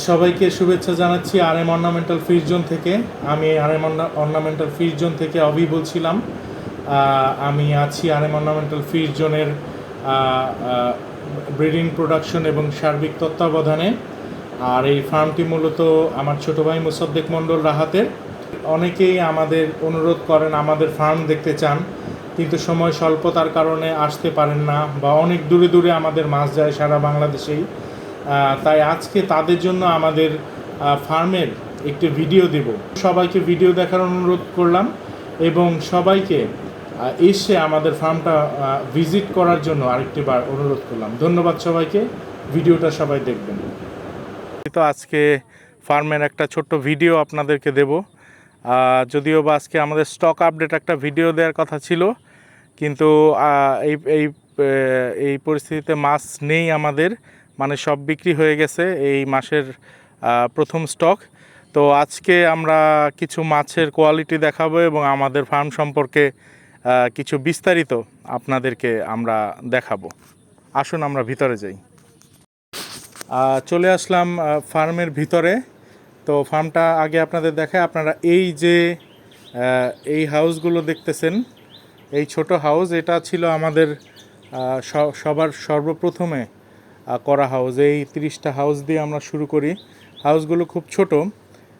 সবাইকে শুভেচ্ছা জানাচ্ছি আরএম অর্নামেন্টাল ফিশ জোন থেকে। আমি আরএম অর্নামেন্টাল ফিশ জোন থেকে অভি বলছিলাম। আমি আছি আরএম অর্নামেন্টাল ফিশ জোনের ব্রিডিং প্রোডাকশন এবং সার্বিক তত্ত্বাবধানে। আর এই ফার্মটি মূলত আমার ছোটো ভাই মুসাদ্দেক মণ্ডল রাহাতের। অনেকেই আমাদের অনুরোধ করেন, আমাদের ফার্ম দেখতে চান, কিন্তু সময় স্বল্পতার কারণে আসতে পারেন না, বা অনেক দূরে দূরে আমাদের মাছ যায় সারা বাংলাদেশেই। তাই আজকে তাদের জন্য আমাদের ফার্মের একটি ভিডিও দেব। সবাইকে ভিডিও দেখার অনুরোধ করলাম এবং সবাইকে এসে আমাদের ফার্মটা ভিজিট করার জন্য আরেকটিবার অনুরোধ করলাম। ধন্যবাদ সবাইকে, ভিডিওটা সবাই দেখবেন। তো আজকে ফার্মের একটা ছোট্ট ভিডিও আপনাদেরকে দেব। যদিও বা আজকে আমাদের স্টক আপডেট একটা ভিডিও দেওয়ার কথা ছিল, কিন্তু এই এই এই পরিস্থিতিতে মাছ নেই আমাদের, মানে সব বিক্রি হয়ে গেছে এই মাসের প্রথম স্টক। তো আজকে আমরা কিছু মাছের কোয়ালিটি দেখাবো এবং আমাদের ফার্ম সম্পর্কে কিছু বিস্তারিত আপনাদেরকে আমরা দেখাবো। আসুন আমরা ভিতরে যাই। চলে আসলাম ফার্মের ভিতরে। তো ফার্মটা আগে আপনাদের দেখায়। আপনারা এই যে এই হাউসগুলো দেখতেছেন, এই ছোট হাউস, এটা ছিল আমাদের সবার সর্বপ্রথমে করা হাউস। এই 30টা হাউস দিয়ে আমরা শুরু করি। হাউসগুলো খুব ছোট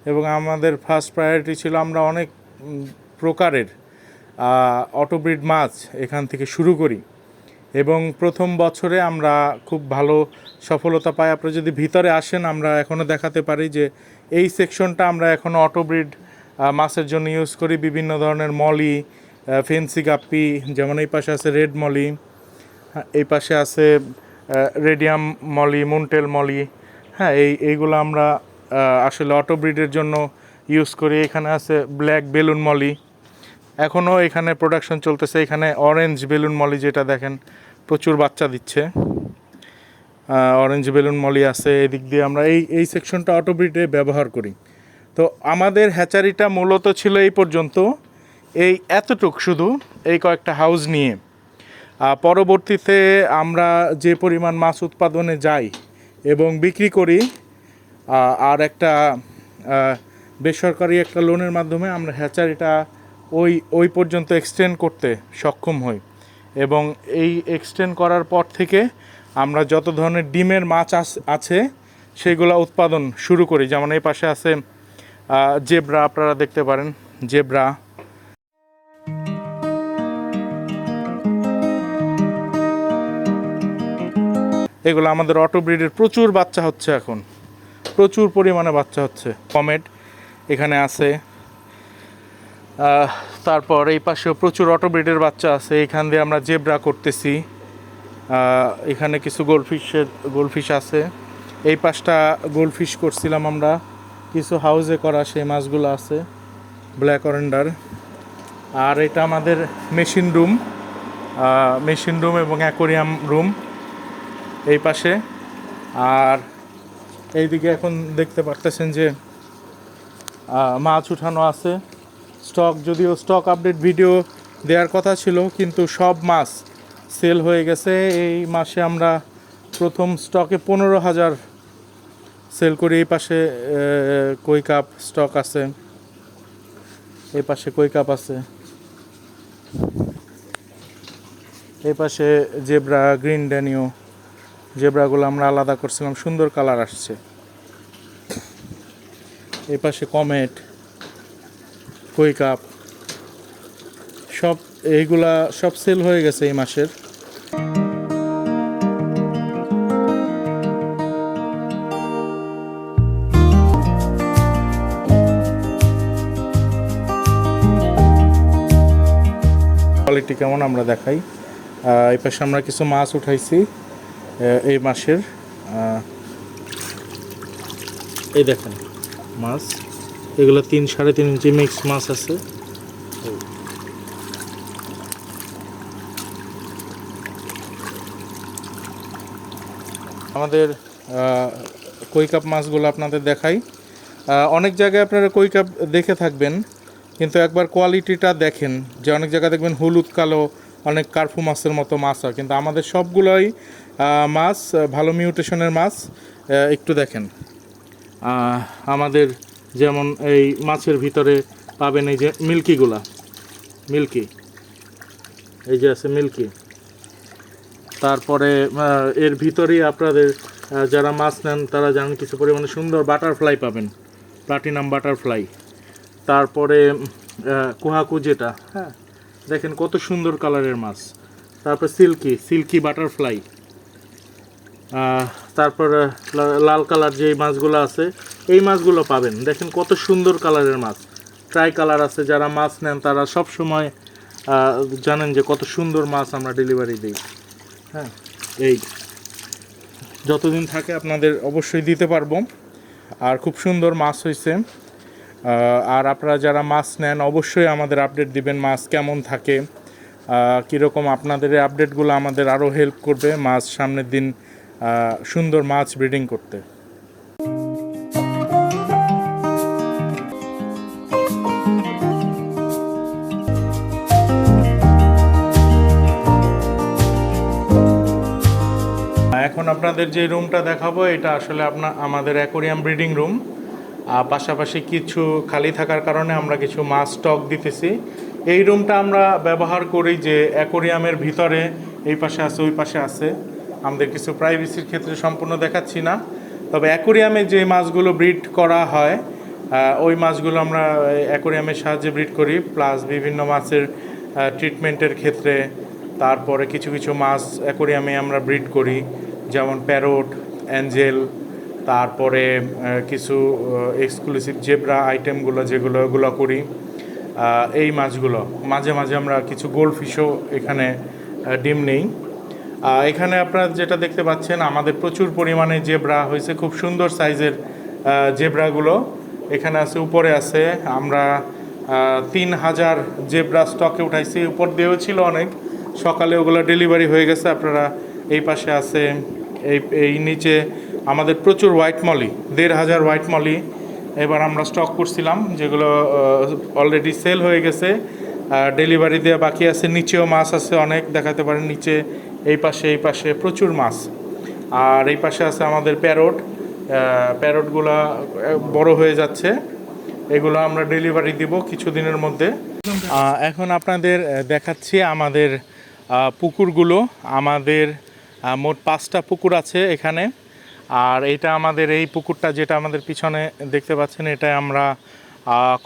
এবং আমাদের ফার্স্ট প্রায়োরিটি ছিল আমরা অনেক প্রকারের অটোব্রিড মাছ এখান থেকে শুরু করি এবং প্রথম বছরে আমরা খুব ভালো সফলতা পাই। আপনারা যদি ভিতরে আসেন, আমরা এখনও দেখাতে পারি যে এই সেকশনটা আমরা এখনও অটোব্রিড মাছের জন্য ইউজ করি। বিভিন্ন ধরনের মলি, ফেন্সি গাপ্পি, যেমন এই পাশে আছে রেড মলি, এই পাশে আছে রেডিয়াম মলি, মুনটেল মলি। হ্যাঁ, এইগুলো আমরা আসলে অটো ব্রিডের জন্য ইউজ করি। এখানে আছে ব্ল্যাক বেলুন মলি, এখনও এখানে প্রোডাকশন চলতেছে। এখানে অরেঞ্জ বেলুন মলি, যেটা দেখেন প্রচুর বাচ্চা দিচ্ছে, অরেঞ্জ বেলুন মলি আছে। এদিক দিয়ে আমরা এই সেকশনটা অটো ব্রিডে ব্যবহার করি। তো আমাদের হ্যাচারিটা মূলত ছিল এই পর্যন্ত, এই এতটুক শুধু, এই কয়েকটা হাউস নিয়ে। পরবর্তীতে আমরা যে পরিমাণ মাছ উৎপাদনে যাই এবং বিক্রি করি, আর একটা বেসরকারি একটা লোনের মাধ্যমে আমরা হ্যাচারিটা ওই পর্যন্ত এক্সটেন্ড করতে সক্ষম হই। এবং এই এক্সটেন্ড করার পর থেকে আমরা যত ধরনের ডিমের মাছ আছে সেগুলো উৎপাদন শুরু করি। যেমন এই পাশে আছে জেব্রা, আপনারা দেখতে পারেন জেব্রা। এগুলো আমাদের অটো ব্রিডের প্রচুর বাচ্চা হচ্ছে, এখন প্রচুর পরিমাণে বাচ্চা হচ্ছে। কমেট এখানে আছে, তারপর এই পাশেও প্রচুর অটো ব্রিডের বাচ্চা আছে। এখান দিয়ে আমরা জেব্রা করতেছি। এখানে কিছু গোলফিশ আছে। এই পাশটা গোলফিশ করছিলাম আমরা, কিছু হাউসে করা সেই মাছগুলো আছে, ব্ল্যাক অরেন্ডার। আর এটা আমাদের মেশিন রুম এবং অ্যাকোরিয়াম রুম এই পাশে। আর এইদিকে এখন দেখতে পারতেছেন যে মাছ উঠানো আছে। যদিও স্টক আপডেট ভিডিও দেওয়ার কথা ছিল, কিন্তু সব মাছ সেল হয়ে গেছে। এই মাসে আমরা প্রথম স্টকে 15,000 সেল করি। এই পাশে কই কাপ স্টক আছে, এই পাশে কই কাপ আছে, এই পাশে জেব্রা, গ্রিন ড্যানিও। জেব্রাগুলো আমরা আলাদা করছিলাম, সুন্দর কালার আসছে। এই পাশে কমেট, কই কাপ, এইগুলা সব সেল হয়ে গেছে এই মাসের। কোয়ালিটি কেমন আমরা দেখাই। এই পাশে আমরা কিছু মাছ উঠাইছি এই মাসের। এই দেখেন মাছ, এগুলো 3-3.5 ইঞ্চি মিক্স মাছ আছে। আমাদের কই কাপ মাছগুলো আপনাদের দেখাই। অনেক জায়গায় আপনারা কই কাপ দেখে থাকবেন, কিন্তু একবার কোয়ালিটিটা দেখেন, যে অনেক জায়গায় দেখবেন হলুদ কালো অনেক কার্পু মাছের মতো মাছ হয়, কিন্তু আমাদের সবগুলোই মাছ ভালো মিউটেশনের মাছ। একটু দেখেন, আমাদের যেমন এই মাছের ভিতরে পাবেন এই যে মিল্কি, এই যে আছে মিল্কি। তারপরে এর ভিতরেই আপনাদের যারা মাছ নেন তারা জানেন কিছু পরিমাণে সুন্দর বাটারফ্লাই পাবেন, প্লাটিনাম বাটারফ্লাই। তারপরে কোহাকু যেটা, হ্যাঁ দেখেন কত সুন্দর কালারের মাছ। তারপর সিল্কি বাটারফ্লাই। তারপর লাল কালার যে মাছগুলো আছে এই মাছগুলো পাবেন, দেখেন কত সুন্দর কালারের মাছ। ট্রাই কালার আছে, যারা মাছ নেন তারা সব সময় জানেন যে কত সুন্দর মাছ আমরা ডেলিভারি দিই। হ্যাঁ, এই যতদিন থাকে আপনাদের অবশ্যই দিতে পারবো। আর খুব সুন্দর মাছ হয়েছে। আর আপনারা যারা মাছ নেন অবশ্যই আমাদের আপডেট দিবেন, মাছ কেমন থাকে, কীরকম। আপনাদের এই আপডেটগুলো আমাদের আরও হেল্প করবে মাছ সামনের দিন সুন্দর মাছ ব্রিডিং করতে। এখন আপনাদের যে রুমটা দেখাবো এটা আসলে আমাদের অ্যাকোরিয়াম ব্রিডিং রুম। পাশাপাশি কিছু খালি থাকার কারণে আমরা কিছু মাছ স্টক দিতেছি। এই রুমটা আমরা ব্যবহার করি যে অ্যাকোরিয়ামের ভিতরে এই পাশে আছে ওই পাশে আছে, আমাদের কিছু প্রাইভেসির ক্ষেত্রে সম্পূর্ণ দেখাচ্ছি না। তবে অ্যাকোরিয়ামে যে মাছগুলো ব্রিড করা হয় ওই মাছগুলো আমরা অ্যাকোরিয়ামের সাহায্যে ব্রিড করি, প্লাস বিভিন্ন মাছের ট্রিটমেন্টের ক্ষেত্রে। তারপরে কিছু কিছু মাছ অ্যাকোরিয়ামে আমরা ব্রিড করি, যেমন প্যারট, অ্যাঞ্জেল, তারপরে কিছু এক্সক্লুসিভ জেব্রা আইটেমগুলো যেগুলো করি। এই মাছগুলো মাঝে মাঝে আমরা কিছু গোল্ড ফিশও এখানে ডিম নেই। এখানে আপনারা যেটা দেখতে পাচ্ছেন আমাদের প্রচুর পরিমাণে জেব্রা হয়েছে, খুব সুন্দর সাইজের জেব্রাগুলো এখানে আছে। উপরে আছে, আমরা 3000 জেব্রা স্টকে উঠাইছি, উপর দিয়েও ছিল অনেক, সকালে ওগুলো ডেলিভারি হয়ে গেছে। আপনারা এই পাশে আছে, এই নিচে আমাদের প্রচুর হোয়াইট মলি, 1500 হোয়াইট মলি এবার আমরা স্টক করছিলাম, যেগুলো অলরেডি সেল হয়ে গেছে, ডেলিভারি দেওয়া বাকি আছে। নিচেও মাছ আছে অনেক, দেখাতে পারেন নিচে, এই পাশে প্রচুর মাছ। আর এই পাশে আছে আমাদের প্যারটগুলো বড় হয়ে যাচ্ছে, এগুলো আমরা ডেলিভারি দিব কিছুদিনের মধ্যে। এখন আপনাদের দেখাচ্ছি আমাদের পুকুরগুলো। আমাদের মোট 5টা পুকুর আছে এখানে। আর এটা আমাদের এই পুকুরটা যেটা আমাদের পিছনে দেখতে পাচ্ছেন, এটা আমরা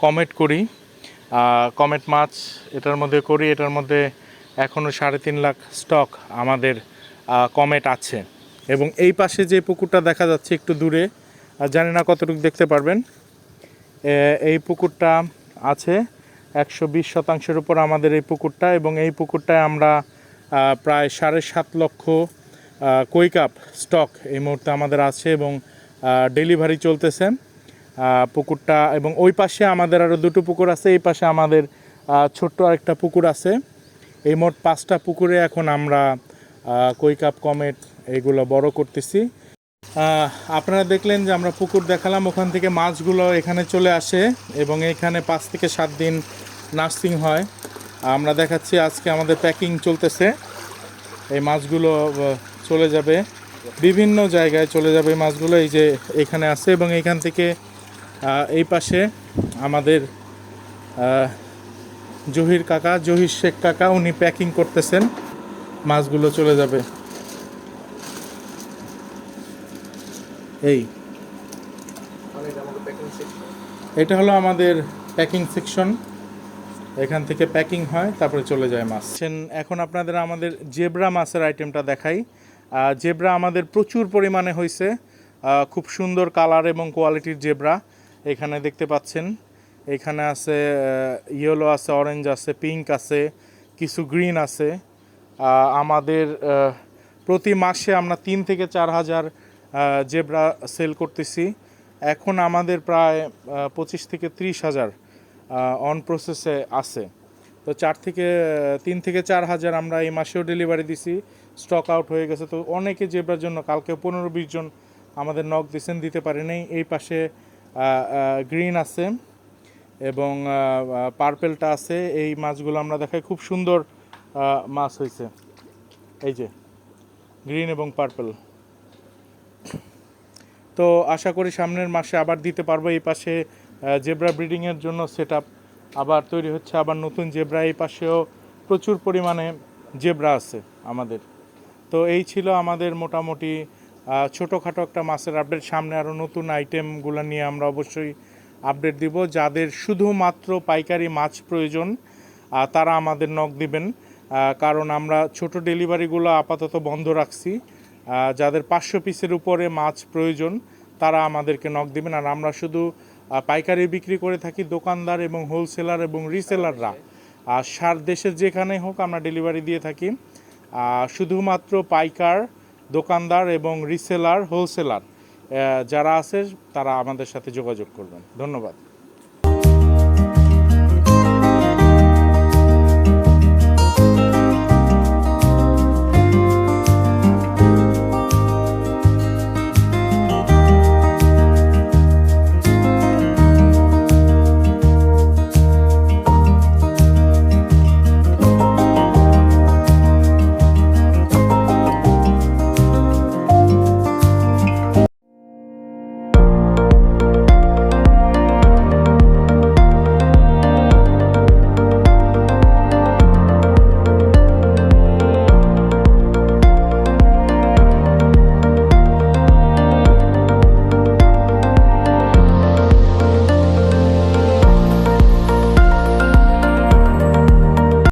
কমেট করি, কমেট মাছ এটার মধ্যে করি। এটার মধ্যে এখনও 3.5 লাখ স্টক আমাদের কমেট আছে। এবং এই পাশে যে পুকুরটা দেখা যাচ্ছে একটু দূরে, জানি না কতটুকু দেখতে পারবেন, এই পুকুরটা আছে 120% উপর আমাদের এই পুকুরটা। এবং এই পুকুরটায় আমরা প্রায় 7.5 লক্ষ কই কাপ স্টক এই মুহূর্তে আমাদের আছে এবং ডেলিভারি চলতেছে পুকুরটা। এবং ওই পাশে আমাদের আরও 2টো পুকুর আছে, এই পাশে আমাদের ছোট্ট আরেকটা পুকুর আছে। এই মোট 5টা পুকুরে এখন আমরা কই কাপ, কমেট এইগুলো বড় করতেছি। আপনারা দেখলেন যে আমরা পুকুর দেখালাম, ওখান থেকে মাছগুলো এখানে চলে আসে এবং এখানে 5 থেকে 7 দিন নার্সিং হয়। আমরা দেখাচ্ছি আজকে আমাদের প্যাকিং চলতেছে। এই মাছগুলো চলে যাবে বিভিন্ন জায়গায়, চলে যাবে এই মাছগুলো। এই যে এখানে আছে এবং এইখান থেকে এই পাশে আমাদের জহির শেখ কাকা উনি প্যাকিং করতেছেন, মাছগুলো চলে যাবে। এটা হলো আমাদের প্যাকিং সেকশন, এখান থেকে প্যাকিং হয় তারপরে চলে যায় মাছ। এখন আপনাদের আমাদের জেব্রা মাছের আইটেমটা দেখাই। জেব্রা আমাদের প্রচুর পরিমাণে হয়েছে, খুব সুন্দর কালার এবং কোয়ালিটির জেব্রা এখানে দেখতে পাচ্ছেন। এখানে আছে ইয়েলো আছে, অরেঞ্জ আছে, পিঙ্ক আছে, কিছু গ্রিন আছে। আমাদের প্রতি মাসে আমরা 3 থেকে 4 হাজার জেব্রা সেল করতেছি। এখন আমাদের প্রায় 25 থেকে 30 হাজার অন প্রসেসে আছে। তো 3 থেকে 4 হাজার আমরা এই মাসেও ডেলিভারি দিছি, স্টক আউট হয়ে গেছে। তো অনেকে জেব্রার জন্য কালকে 15-20 জন আমাদের নক দিয়েছেন, দিতে পারে নাই। এই পাশে গ্রিন আছে এবং পার্পেলটা আছে। এই মাছগুলো আমরা দেখাই, খুব সুন্দর মাছ হয়েছে, এই যে গ্রিন এবং পার্পেল। তো আশা করি সামনের মাসে আবার দিতে পারবো। এই পাশে জেব্রা ব্রিডিংয়ের জন্য সেট আবার তৈরি হচ্ছে, আবার নতুন জেব্রা। এই পাশেও প্রচুর পরিমাণে জেব্রা আছে আমাদের। তো এই ছিল আমাদের মোটামুটি ছোটোখাটো একটা মাছের আপডেট। সামনে আরও নতুন আইটেমগুলো নিয়ে আমরা অবশ্যই আপডেট দিব। যাদের শুধুমাত্র পাইকারি মাছ প্রয়োজন তারা আমাদের নক দিবেন, কারণ আমরা ছোট ডেলিভারিগুলো আপাতত বন্ধ রাখছি। যাদের 500 পিসের উপরে মাছ প্রয়োজন তারা আমাদেরকে নক দিবেন। আর আমরা শুধু পাইকারি বিক্রি করে থাকি, দোকানদার এবং হোলসেলার এবং রিসেলাররা সারা দেশের যেখানে হোক আমরা ডেলিভারি দিয়ে থাকি। শুধুমাত্র পাইকার, দোকানদার এবং রিসেলার, হোলসেলার যারা আছে তারা আমাদের সাথে যোগাযোগ করবেন। ধন্যবাদ।